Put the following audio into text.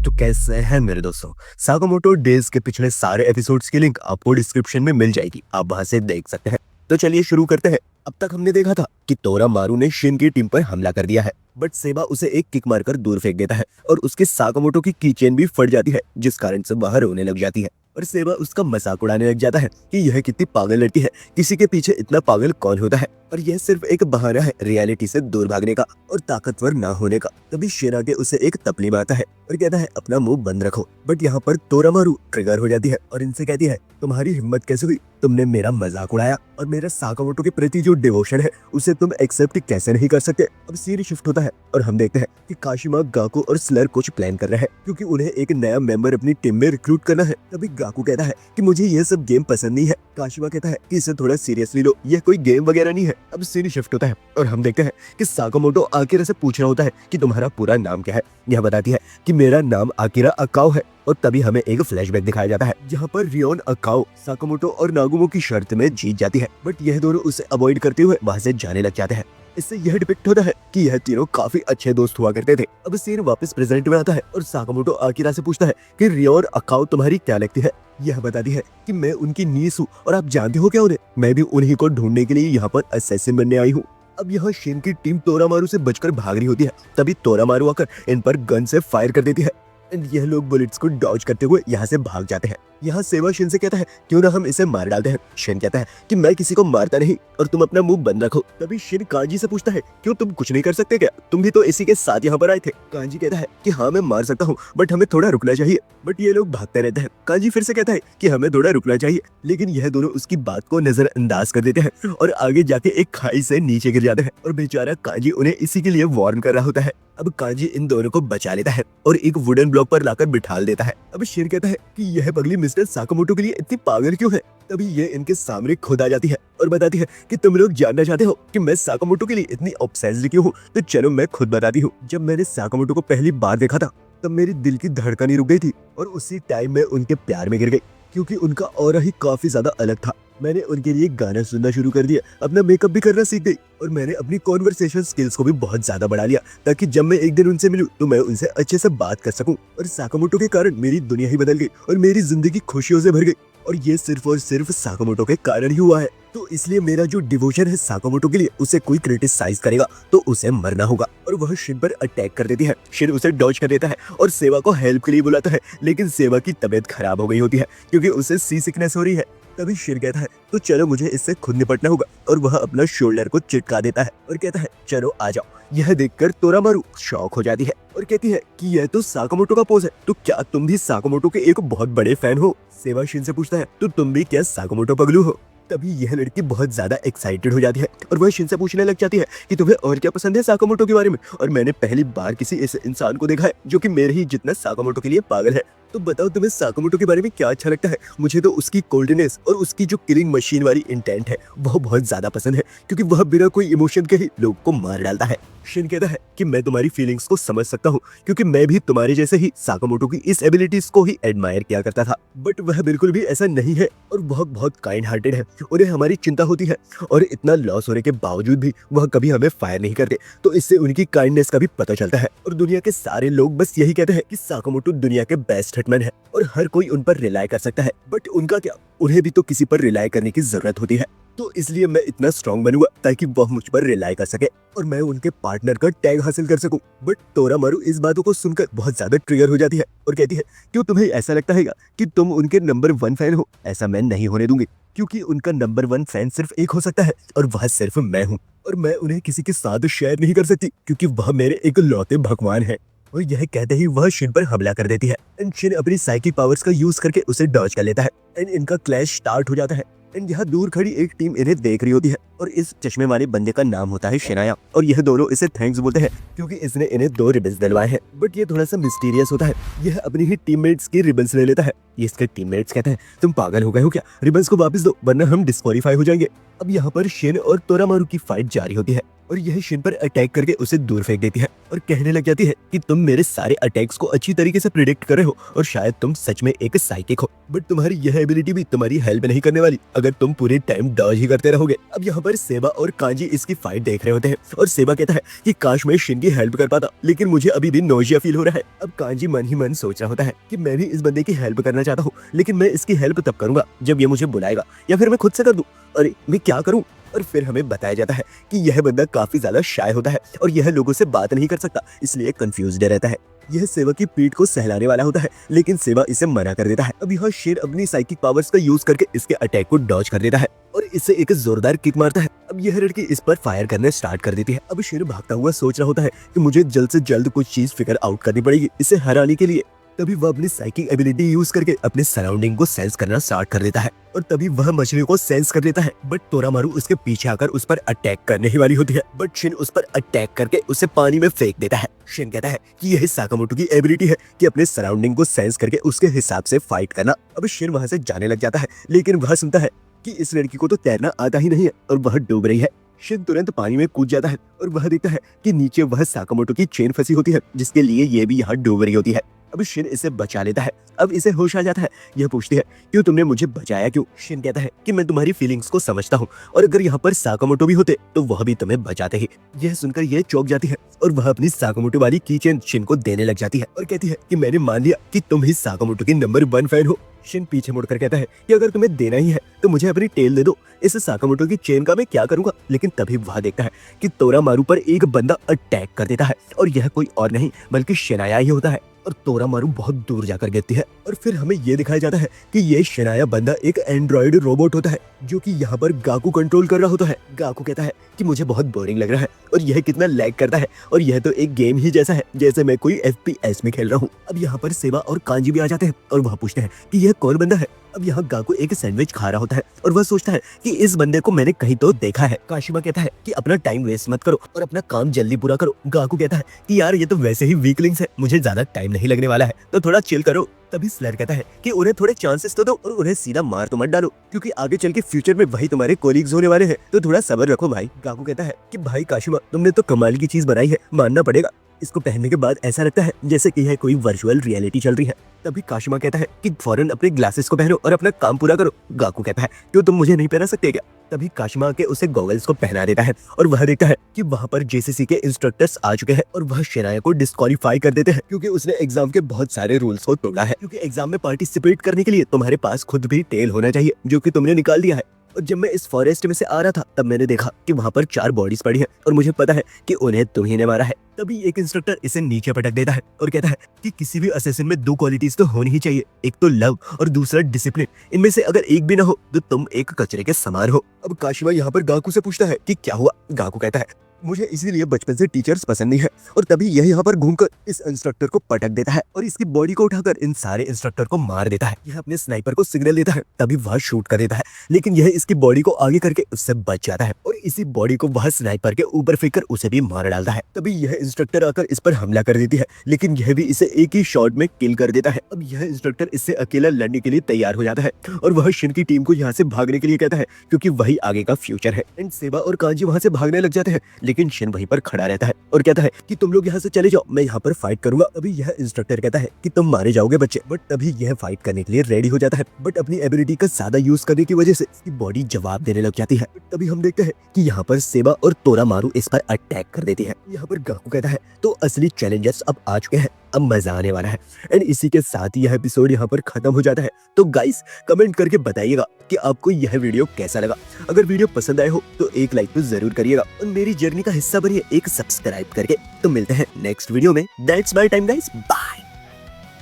तो कैसे हैं मेरे दोस्तों। साकामोटो डेज के पिछले सारे एपिसोड्स की लिंक आपको डिस्क्रिप्शन में मिल जाएगी, आप वहां से देख सकते हैं। तो चलिए शुरू करते हैं। अब तक हमने देखा था कि तोरामारू ने शिन की टीम पर हमला कर दिया है, बट सेबा उसे एक किक मारकर दूर फेंक देता है और उसके साकामोटो की कीचेन भी फट जाती है, जिस कारण से वह रोने लग जाती है और सेबा उसका मजाक उड़ाने लग जाता है कि यह कितनी पागल लड़की है, किसी के पीछे इतना पागल कौन होता है, और यह सिर्फ एक बहाना है रियलिटी से दूर भागने का और ताकतवर ना होने का। तभी शिन आके उसे एक तपली मारता है और कहता है अपना मुंह बंद रखो। बट यहाँ पर तोरामारू ट्रिगर हो जाती है और इनसे कहती है तुम्हारी हिम्मत कैसे हुई, तुमने मेरा मजाक उड़ाया और मेरे साकामोटो के प्रति जो डिवोशन है उसे तुम एक्सेप्ट कैसे नहीं कर सकते। अब सीन शिफ्ट होता है और हम देखते हैं कि काशिमा, गाकू और स्लर कुछ प्लान कर रहे हैं क्योंकि उन्हें एक नया मेंबर अपनी टीम में रिक्रूट करना है। तभी गाकू कहता है कि मुझे ये सब गेम पसंद नहीं है। काशिमा कहता है कि इसे थोड़ा सीरियसली लो, यह कोई गेम वगैरह नहीं है। अब सीन शिफ्ट होता है और हम देखते हैं कि साकामोटो आकिरा से पूछ रहा होता है कि तुम्हारा पूरा नाम क्या है। यह बताती है कि मेरा नाम आकिरा अकाओ है और तभी हमें एक फ्लैशबैक दिखाया जाता है जहाँ पर रियोन अकाओ साकामोटो और नागुमो की शर्त में जीत जाती है, बट यह दोनों उसे अवॉइड करते हुए वहां से जाने लग जाते हैं। इससे यह डिपिक्ट होता है कि यह तीनों काफी अच्छे दोस्त हुआ करते थे। अब सीन वापस प्रेजेंट में आता है और साकामोटो आकिरा से पूछता है कि रियोन अकाओ तुम्हारी क्या लगती है। यह बताती है कि मैं उनकी नीस हूँ और आप जानते हो क्या उन्हें, मैं भी उन्हीं को ढूंढने के लिए यहाँ पर असैसिन बनने आई हूँ। अब यहाँ शिन की टीम तोरामारू से बचकर भाग रही होती है, तभी तोरामारू आकर इन पर गन से फायर कर देती है एंड यह लोग बुलेट्स को डॉज करते हुए यहाँ से भाग जाते हैं। यहाँ सेवा शिन से कहता है क्यों ना हम इसे मार डालते हैं। शिन कहता है कि मैं किसी को मारता नहीं और तुम अपना मुंह बंद रखो। तभी शिन कांजी से पूछता है क्यों तुम कुछ नहीं कर सकते क्या, तुम भी तो इसी के साथ यहाँ पर आए थे। कांजी कहता है कि हाँ मैं मार सकता हूँ बट हमें थोड़ा रुकना चाहिए, बट ये लोग भागते रहते हैं। कांजी फिर से कहता है कि हमें थोड़ा रुकना चाहिए, लेकिन यह दोनों उसकी बात को नजरअंदाज कर देते हैं और आगे जाके एक खाई से नीचे गिर जाते हैं और बेचारा कांजी उन्हें इसी के लिए वार्न कर रहा होता है। अब कांजी इन दोनों को बचा लेता है और एक वुडन ब्लॉक पर लाकर बिठाल देता है। अब शिन कहता है कि यह पगली मिस्टर साकामोटो के लिए इतनी पागल क्यों है। तभी ये इनके सामने खुद आ जाती है और बताती है कि तुम लोग जानना चाहते हो कि मैं साकामोटो के लिए इतनी ऑब्सेस्ड क्यों हूँ, तो चलो मैं खुद बताती हूँ। जब मैंने साकामोटो को पहली बार देखा था तब मेरी दिल की धड़कन ही रुक गई थी और उसी टाइम में उनके प्यार में गिर गई क्योंकि उनका ऑरा ही काफी ज्यादा अलग था। मैंने उनके लिए गाना सुनना शुरू कर दिया, अपना मेकअप भी करना सीख गई और मैंने अपनी कॉन्वर्सेशन स्किल्स को भी बहुत ज्यादा बढ़ा लिया ताकि जब मैं एक दिन उनसे मिलूं तो मैं उनसे अच्छे से बात कर सकूं। और साकामोटो के कारण मेरी दुनिया ही बदल गई और मेरी जिंदगी खुशियों से भर गई और ये सिर्फ और सिर्फ साकामोटो के कारण ही हुआ है। तो इसलिए मेरा जो डिवोशन है साकामोटो के लिए, उसे कोई क्रिटिसाइज करेगा तो उसे मरना होगा। और वह शिन पर अटैक कर देती है। शिन उसे डॉज कर देता है और सेवा को हेल्प के लिए बुलाता है, लेकिन सेवा की तबीयत खराब हो गई होती है क्योंकि उसे सी सिकनेस हो रही है। तभी शिन कहता है तो चलो मुझे इससे खुद निपटना होगा और वह अपना शोल्डर को चिटका देता है और कहता है चलो आ जाओ। यह देखकर तोरामारू शॉक हो जाती है और कहती है कि यह तो साकामोटो का पोज है, तो क्या तुम भी साकामोटो के एक बहुत बड़े फैन हो। सेवा शिन से पूछता है तो तुम भी क्या साकामोटो पगलू हो। तभी यह लड़की बहुत ज्यादा एक्साइटेड हो जाती है और वह शिन से पूछने लग जाती है कि तुम्हें और क्या पसंद है साकामोटो के बारे में, और मैंने पहली बार किसी ऐसे इंसान को देखा है जो कि मेरे ही जितना साकामोटो के लिए पागल है। तो बताओ तुम्हें साकामोटो के बारे में क्या अच्छा लगता है। मुझे तो उसकी कोल्डनेस और उसकी जो किलिंग मशीन वाली इंटेंट है वह बहुत ज्यादा पसंद है क्योंकि वह बिना कोई इमोशन के ही लोग को मार डालता है। शिन कहता है कि मैं तुम्हारी फीलिंग्स को समझ सकता हूँ क्योंकि मैं भी तुम्हारे जैसे ही साकामोटो की इस एबिलिटीज को ही एडमायर किया करता था, बट वह बिल्कुल भी ऐसा नहीं है और वह बहुत काइंड हार्टेड है। उन्हें हमारी चिंता होती है और इतना लॉस होने के बावजूद भी वह कभी हमें फायर नहीं करते, तो इससे उनकी काइंडनेस का भी पता चलता है। और दुनिया के सारे लोग बस यही कहते हैं कि साकामोटो दुनिया के बेस्ट हिटमैन है और हर कोई उन पर रिलाई कर सकता है, बट उनका क्या, उन्हें भी तो किसी पर रिलाई करने की जरूरत होती है। तो इसलिए मैं इतना स्ट्रांग बनूंगा ताकि वह मुझ पर रिलाई कर सके और मैं उनके पार्टनर का टैग हासिल कर सकूं। बट तोरामारू इस बातों को सुनकर बहुत ज्यादा ट्रिगर हो जाती है और कहती है क्यों तुम्हें ऐसा लगता है कि तुम उनके नंबर 1 फैन हो। ऐसा मैं नहीं होने दूंगी क्योंकि उनका नंबर 1 फैन सिर्फ एक हो सकता है और वह सिर्फ मैं हूँ, और मैं उन्हें किसी के साथ शेयर नहीं कर सकती क्योंकि वह मेरे इकलौते भगवान है। और यह कहते ही वह शिन पर हमला कर देती है एंड शिन अपनी साइकिक पावर्स का यूज करके उसे डॉज कर लेता है एंड इनका क्लैश स्टार्ट हो जाता है। एंड यहाँ दूर खड़ी एक टीम इन्हें देख रही होती है और इस चश्मे वाले बंदे का नाम होता है शिनाया और यह दोनों इसे थैंक्स बोलते हैं क्योंकि इसने इन्हें 2 रिबन्स दिलवाए हैं। बट ये थोड़ा सा मिस्टीरियस होता है, यह अपनी ही टीममेट्स की रिबन्स ले लेता है। ये इसके टीममेट्स कहते हैं तुम पागल हो गए हो क्या, रिबन्स को वापस दो वरना हम डिस्क्वालीफाई हो जाएंगे। अब यहाँ पर शिन और तोरामारू की फाइट जारी होती है और यह शिन पर अटैक करके उसे दूर फेंक देती है और कहने लग जाती है कि तुम मेरे सारे अटैक्स को अच्छी तरीके से प्रिडिक्ट कर रहे हो और शायद तुम सच में एक साइकिक हो, बट तुम्हारी यह एबिलिटी भी तुम्हारी हेल्प नहीं करने वाली अगर तुम पूरे टाइम डॉज ही करते रहोगे। अब यहाँ पर सेबा और कांजी इसकी फाइट देख रहे होते हैं और सेबा कहता है कि काश मैं शिन की हेल्प कर पाता, लेकिन मुझे अभी भी नोजिया फील हो रहा है। अब कांजी मन ही मन सोच रहा होता है कि मैं भी इस बंदे की हेल्प करना चाहता हूँ, लेकिन मैं इसकी हेल्प तब करूंगा जब ये मुझे बुलाएगा या फिर मैं खुद से कर दूं। अरे मैं क्या करूं? और फिर हमें बताया जाता है कि यह बंदा काफी ज्यादा शाय होता है और यह लोगों से बात नहीं कर सकता, इसलिए कंफ्यूज्ड रहता है। यह सेवा की पीठ को सहलाने वाला होता है, लेकिन सेवा इसे मना कर देता है। अब यह शेर अपनी साइकिक पावर्स का यूज करके इसके अटैक को डॉज कर देता है और इससे एक जोरदार किक मारता है। अब यह लड़की इस पर फायर करने स्टार्ट कर देती है। अब शेर भागता हुआ सोच रहा होता है कि मुझे जल्द से जल्द कुछ चीज फिगर आउट करनी पड़ेगी इसे हराने के लिए। तभी वह अपनी साइकिक एबिलिटी यूज करके अपने सराउंडिंग को सेंस करना स्टार्ट कर देता है और तभी वह मछली को सेंस कर लेता है, बट तोरामारू उसके पीछे आकर उस पर अटैक करने ही वाली होती है, बट शिन उस पर अटैक करके उसे पानी में फेंक देता है। शिन कहता है कि यह साकामोटो की एबिलिटी है कि अपने सराउंडिंग को सेंस करके उसके हिसाब से फाइट करना। अब शिन वहां से जाने लग जाता है, लेकिन वह सुनता है कि इस लड़की को तो तैरना आता ही नहीं है और वह डूब रही है। शिन तुरंत पानी में कूद जाता है और वह देखता है कि नीचे वह साकामोटो की चेन फंसी होती है, जिसके लिए ये भी यहाँ डूब रही होती है। अब शिन इसे बचा लेता है। अब इसे होश आ जाता है। यह पूछती है क्यों तुमने मुझे बचाया क्यों? शिन कहता है कि मैं तुम्हारी फीलिंग्स को समझता हूँ और अगर यहाँ पर साकामोटो भी होते तो वह भी तुम्हें बचाते ही। यह सुनकर यह चौंक जाती है और वह अपनी साकामोटो वाली कीचेन शिन को देने लग जाती है और कहती है कि मैंने मान लिया कि तुम ही साकामोटो की नंबर 1 फैन हो। शिन पीछे मुड़कर कहता है कि अगर तुम्हें देना ही है तो मुझे अपनी टेल दे दो, इस साकामोटो की चेन का मैं क्या करूंगा। लेकिन तभी वह देखता है कि तोरामारू पर एक बंदा अटैक कर देता है और यह कोई और नहीं बल्कि शिनाया ही होता है और तोरामारू बहुत दूर जाकर गिरती है। और फिर हमें यह दिखाया जाता है कि यह शिनाया बंदा एक एंड्रॉइड रोबोट होता है जो कि यहाँ पर गाकू कंट्रोल कर रहा होता है। गाकू कहता है कि मुझे बहुत बोरिंग लग रहा है और यह कितना लैग करता है और यह तो एक गेम ही जैसा है जैसे मैं कोई FPS में खेल रहा हूँ। अब यहाँ पर सेवा और कांजी भी आ जाते हैं और वह पूछते हैं कि यह कौन बंदा है। अब यहाँ गाकू एक सैंडविच खा रहा होता है और वह सोचता है कि इस बंदे को मैंने कहीं तो देखा है। काशिमा कहता है कि अपना टाइम वेस्ट मत करो और अपना काम जल्दी पूरा करो। गाकू कहता है कि यार ये तो वैसे ही वीकलिंग्स है, मुझे ज्यादा टाइम नहीं लगने वाला है, तो थोड़ा चिल करो। तभी स्लेयर कहता है कि उन्हें थोड़े चांसेस तो दो और उन्हें सीधा मार तो मत डालो, क्योंकि आगे चल के फ्यूचर में वही तुम्हारे कोलीग्स होने वाले हैं, तो थोड़ा सब्र रखो भाई। गाकू कहता है कि भाई काशिमा तुमने तो कमाल की चीज बनाई है, मानना पड़ेगा। इसको पहनने के बाद ऐसा लगता है जैसे कि यह कोई वर्चुअल रियलिटी चल रही है। तभी काशिमा कहता है कि फौरन अपने ग्लासेस को पहनो और अपना काम पूरा करो। गाकू कहता है क्यों तुम मुझे नहीं पहना सकते क्या? तभी काशिमा के उसे गॉगल्स को पहना देता है और वह देखता है कि वहाँ पर JCC के इंस्ट्रक्टर्स आ चुके हैं और वह शिनाया को डिस्क्वालीफाई कर देते हैं क्योंकि उसने एग्जाम के बहुत सारे रूल्स को तोड़ा है। क्योंकि एग्जाम में पार्टिसिपेट करने के लिए तुम्हारे पास खुद भी टेल होना चाहिए, जो कि तुमने निकाल दिया है। और जब मैं इस फॉरेस्ट में से आ रहा था तब मैंने देखा कि वहाँ पर 4 बॉडीज पड़ी हैं और मुझे पता है कि उन्हें तुम्ही ने मारा है। तभी एक इंस्ट्रक्टर इसे नीचे पटक देता है और कहता है कि किसी भी असैसिन में 2 क्वालिटीज तो होनी ही चाहिए, एक तो लव और दूसरा डिसिप्लिन। इनमें से अगर एक भी ना हो तो तुम एक कचरे के समान हो। अब काशिमा यहाँ पर गाकू से पूछता है कि क्या हुआ। गाकू कहता है मुझे इसीलिए बचपन से टीचर्स पसंद नहीं है। और तभी यह यहाँ पर घूमकर इस इंस्ट्रक्टर को पटक देता है और इसकी बॉडी को उठाकर इन सारे इंस्ट्रक्टर को मार देता है। यह अपने स्नाइपर को सिग्नल देता है, तभी वह शूट कर देता है, लेकिन यह इसकी बॉडी को आगे करके उससे बच जाता है और इसी बॉडी को वह स्नाइपर के ऊपर फेंक कर उसे भी मार डालता है। तभी यह इंस्ट्रक्टर आकर इस पर हमला कर देती है, लेकिन यह भी इसे एक ही शॉट में किल कर देता है। अब यह इंस्ट्रक्टर इससे अकेला लड़ने के लिए तैयार हो जाता है और वह शिन की टीम को यहाँ से भागने के लिए कहता है, क्योंकि वही आगे का फ्यूचर है। एंड सेबा और कांजी वहाँ से भागने लग जाते हैं, लेकिन शिन वहीं पर खड़ा रहता है और कहता है कि तुम लोग यहाँ से चले जाओ, मैं यहाँ पर फाइट करूंगा। अभी यह इंस्ट्रक्टर कहता है कि तुम मारे जाओगे बच्चे, बट तभी यह फाइट करने के लिए रेडी हो जाता है, बट अपनी एबिलिटी का ज्यादा यूज करने की वजह से इसकी बॉडी जवाब देने लग जाती है। तभी हम देखते हैं कि यहाँ पर सेबा और तोरामारू इस पर अटैक कर देती है। यहाँ पर गाकू कहता है तो असली चैलेंजर्स अब आ चुके हैं, अब मजा आने वाला है। एंड इसी के साथ ही यह एपिसोड यहाँ पर खत्म हो जाता है। तो गाइस कमेंट करके बताइएगा कि आपको यह वीडियो कैसा लगा। अगर वीडियो पसंद आए हो तो एक लाइक तो जरूर करिएगा और मेरी जर्नी का हिस्सा बनिए एक सब्सक्राइब करके। तो मिलते हैं नेक्स्ट वीडियो में। That's my time guys, bye.